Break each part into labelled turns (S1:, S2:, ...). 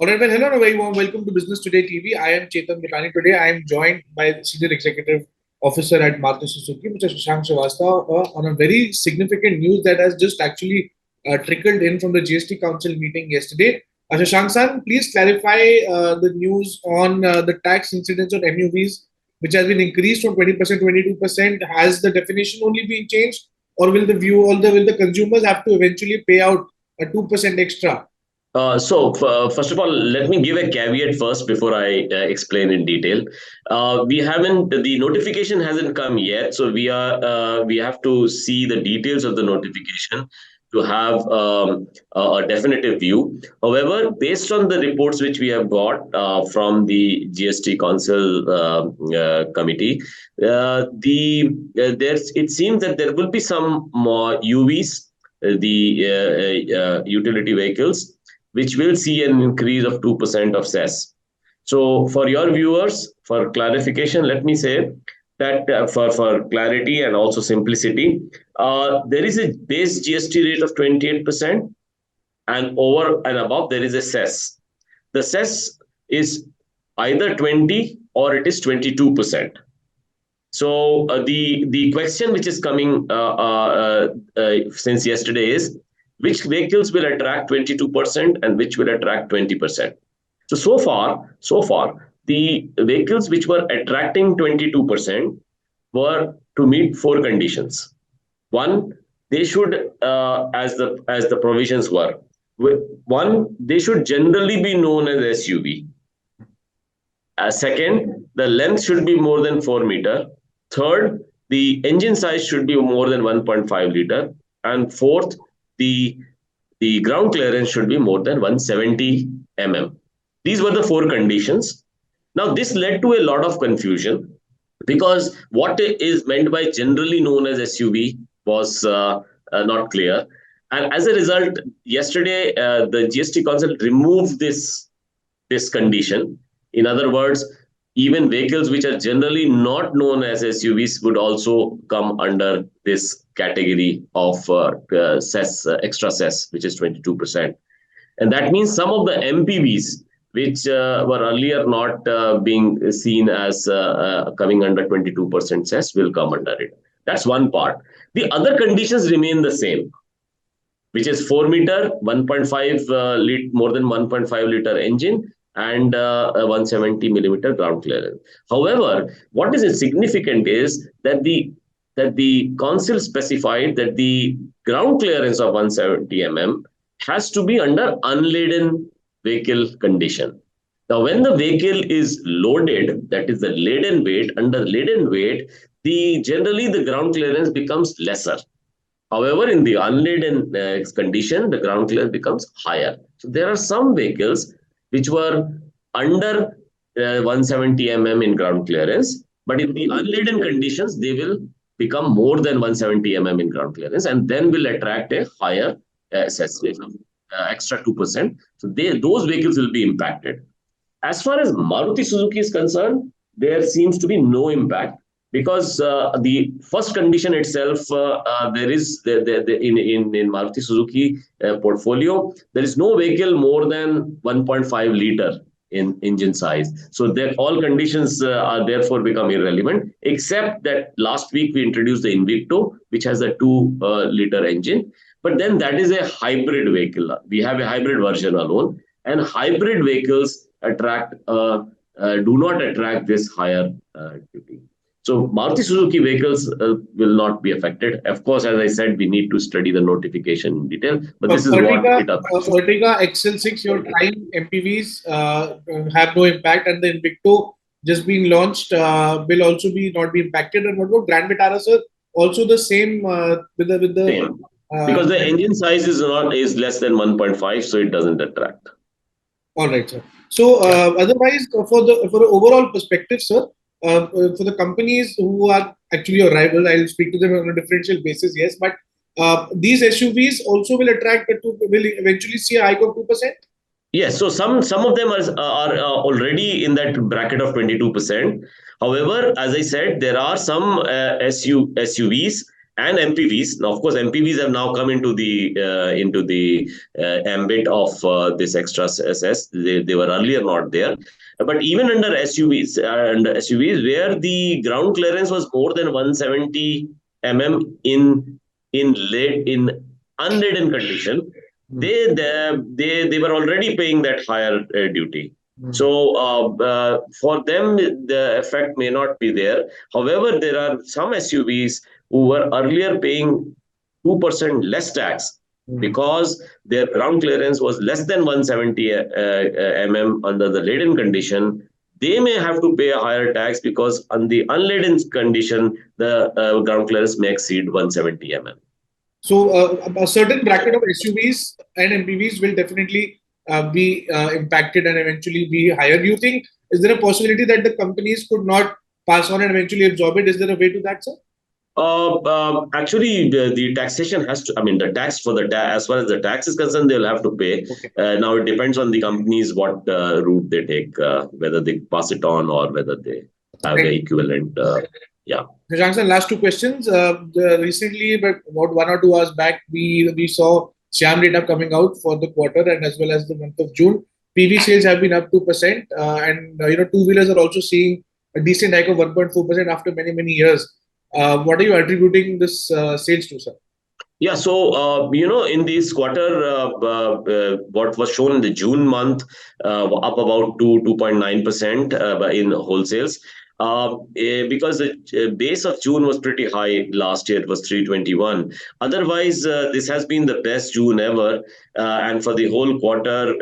S1: All right, well, hello and a very warm welcome to Business Today TV. I am Chetan Mikani. Today, I am joined by the Senior Executive Officer at Maruti Suzuki, Mr. Shashank Srivastava, on a very significant news that has just actually trickled in from the GST Council meeting yesterday. Shashank-san, please clarify the news on the tax incidence on MUVs, which has been increased from 20% to 22%. Has the definition only been changed, or will the consumers have to eventually pay out a 2% extra?
S2: First of all, let me give a caveat first before I explain in detail. We haven't, the notification hasn't come yet, so we have to see the details of the notification to have a definitive view. However, based on the reports which we have got from the GST Council committee, it seems that there will be some more UVs, the utility vehicles, which will see an increase of 2% of Cess. So for your viewers, for clarification, let me say that for clarity and also simplicity, there is a base GST rate of 28%, and over and above there is a Cess. The Cess is either 20 or it is 22%. So the question which is coming since yesterday is, which vehicles will attract 22% and which will attract 20%. So far, the vehicles which were attracting 22% were to meet four conditions. One, they should, as the provisions were, one, they should generally be known as SUV. Second, the length should be more than 4 meter. Third, the engine size should be more than 1.5 liter. And fourth, the ground clearance should be more than 170 mm. These were the four conditions. Now, this led to a lot of confusion because what is meant by generally known as SUV was not clear. And as a result, yesterday, the GST Council removed this condition. In other words, even vehicles which are generally not known as SUVs would also come under this category of Cess, extra Cess, which is 22%. And that means some of the MPVs, which were earlier not being seen as coming under 22% Cess, will come under it. That's one part. The other conditions remain the same, which is 4 meter, 1.5 more than 1.5 liter engine, and a 170 millimeter ground clearance. However, what is significant is that the council specified that the ground clearance of 170 mm has to be under unladen vehicle condition. Now, when the vehicle is loaded, that is the laden weight, under laden weight, generally the ground clearance becomes lesser. However, in the unladen condition, the ground clearance becomes higher. So there are some vehicles which were under 170 mm in ground clearance, but in the unladen conditions, they will become more than 170 mm in ground clearance, and then will attract a higher Cess rate of extra 2%. So those vehicles will be impacted. As far as Maruti Suzuki is concerned, there seems to be no impact because the first condition itself, there is in Maruti Suzuki portfolio, there is no vehicle more than 1.5 liter in engine size. So all conditions are therefore become irrelevant, except that last week we introduced the Invicto, which has a 2 liter engine. But then that is a hybrid vehicle. We have a hybrid version alone, and hybrid vehicles do not attract this higher duty. So Maruti Suzuki vehicles will not be affected. Of course, as I said, we need to study the notification in detail. But this is
S1: Ertiga,
S2: what it affects.
S1: Ertiga XL6, your prime MPVs have no impact, and the Invicto just being launched will also be not be impacted. And what about Grand Vitara, sir? Also the same with the
S2: same. Because the engine size is less than 1.5, so it doesn't attract.
S1: All right, sir. So otherwise, for the overall perspective, sir, for the companies who are actually your rival, I'll speak to them on a differential basis, yes, but these SUVs also will will eventually see a hike of 2%?
S2: Yes, so some of them are already in that bracket of 22%. However, as I said, there are some SUVs and MPVs. Now, of course, MPVs have now come into the ambit of this extra Cess. They were earlier not there. But even under SUVs, where the ground clearance was more than 170 in unladen condition, they were already paying that higher duty. So for them, the effect may not be there. However, there are some SUVs who were earlier paying 2% less tax because their ground clearance was less than 170 under the laden condition. They may have to pay a higher tax because on the unladen condition, the ground clearance may exceed 170 mm.
S1: So a certain bracket of SUVs and MPVs will definitely be impacted and eventually be higher. Do you think, is there a possibility that the companies could not pass on and eventually absorb it? Is there a way to that, sir?
S2: Actually, the taxation has to, I mean, the tax for as far as the tax is concerned, they'll have to pay.
S1: Okay.
S2: Now, it depends on the companies what route they take, whether they pass it on or whether they have the equivalent. Yeah.
S1: Shashank sir, last two questions. Recently, but about 1 or 2 hours back, we saw SIAM data coming out for the quarter and as well as the month of June. PV sales have been up 2%, and two-wheelers are also seeing a decent hike of 1.4% after many years. What are you attributing this sales to, sir?
S2: Yeah, so in this quarter, what was shown in the June month, up about 2.9% in wholesales. Because the base of June was pretty high last year, it was 321. Otherwise, this has been the best June ever. And for the whole quarter,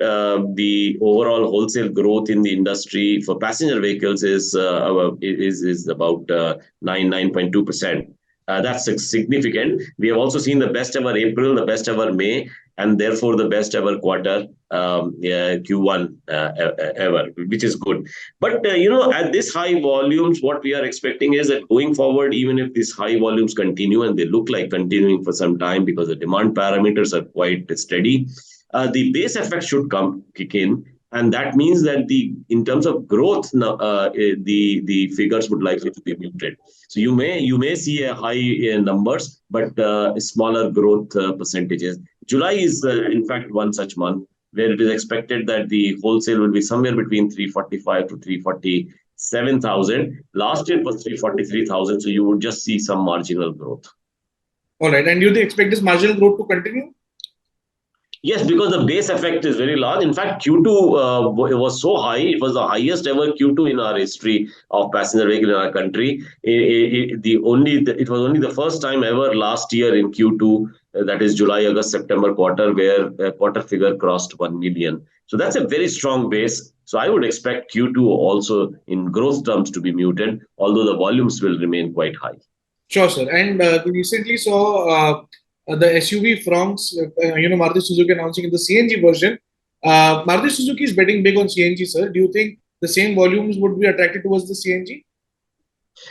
S2: the overall wholesale growth in the industry for passenger vehicles is about 9.2%. That's significant. We have also seen the best ever April, the best ever May, and therefore the best ever quarter Q1 ever, which is good. But at this high volumes, what we are expecting is that going forward, even if these high volumes continue, and they look like continuing for some time because the demand parameters are quite steady, the base effect should kick in. And that means that in terms of growth, the figures would likely to be muted. So you may see a high numbers, but smaller growth percentages. July is in fact one such month where it is expected that the wholesale will be somewhere between 345 to 347,000. Last year it was 343,000, so you would just see some marginal growth.
S1: All right, and do you expect this marginal growth to continue?
S2: Yes, because the base effect is very large. In fact, Q2 it was so high; it was the highest ever Q2 in our history of passenger vehicle in our country. It was only the first time ever last year in Q2, that is July, August, September quarter, where a quarter figure crossed 1 million. So that's a very strong base. So I would expect Q2 also in growth terms to be muted, although the volumes will remain quite high.
S1: Sure, sir. And we recently saw the SUV Fronx, Maruti Suzuki announcing in the CNG version. Maruti Suzuki is betting big on CNG, sir. Do you think the same volumes would be attracted towards the CNG?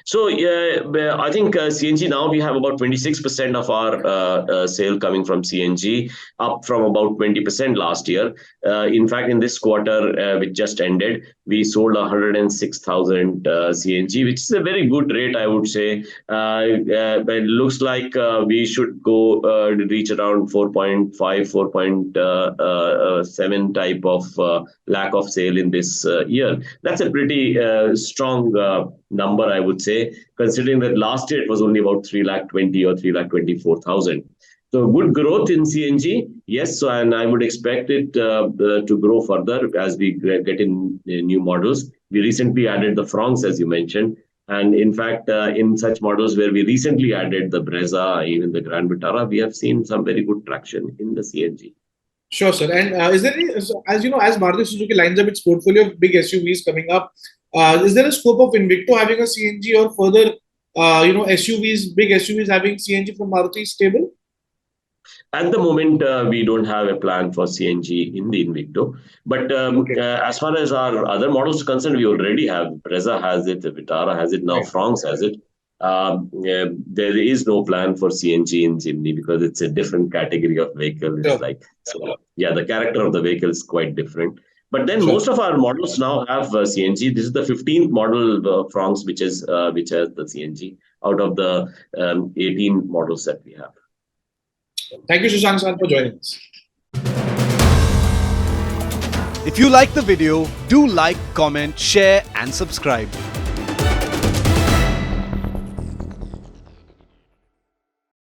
S2: So I think CNG now we have about 26% of our sale coming from CNG, up from about 20% last year. In fact, in this quarter, which just ended, we sold 106,000 CNG, which is a very good rate, I would say. But it looks like we should go reach around 4.5, 4.7 type of lack of sale in this year. That's a pretty strong number, I would say, considering that last year it was only about 320 or 324,000. So good growth in CNG, yes. So, and I would expect it to grow further as we get in new models. We recently added the Fronx, as you mentioned, and in fact, in such models where we recently added the Brezza, even the Grand Vitara, we have seen some very good traction in the CNG.
S1: Sure, sir. And is there any, as as Maruti Suzuki lines up its portfolio of big SUVs coming up, is there a scope of Invicto having a CNG or further, SUVs, big SUVs having CNG from Maruti's stable?
S2: At the moment, we don't have a plan for CNG in the Invicto. But as far as our other models are concerned, we already have. Brezza has it, Vitara has it, now Fronx has it. There is no plan for CNG in Jimny because it's a different category of vehicle. It's the character of the vehicle is quite different. But then
S1: Sure.
S2: most of our models now have CNG. This is the 15th model Fronx which has the CNG out of the 18 models that we have.
S1: Thank you, Shashank sir, for joining us.
S3: If you like the video, do like, comment, share and subscribe.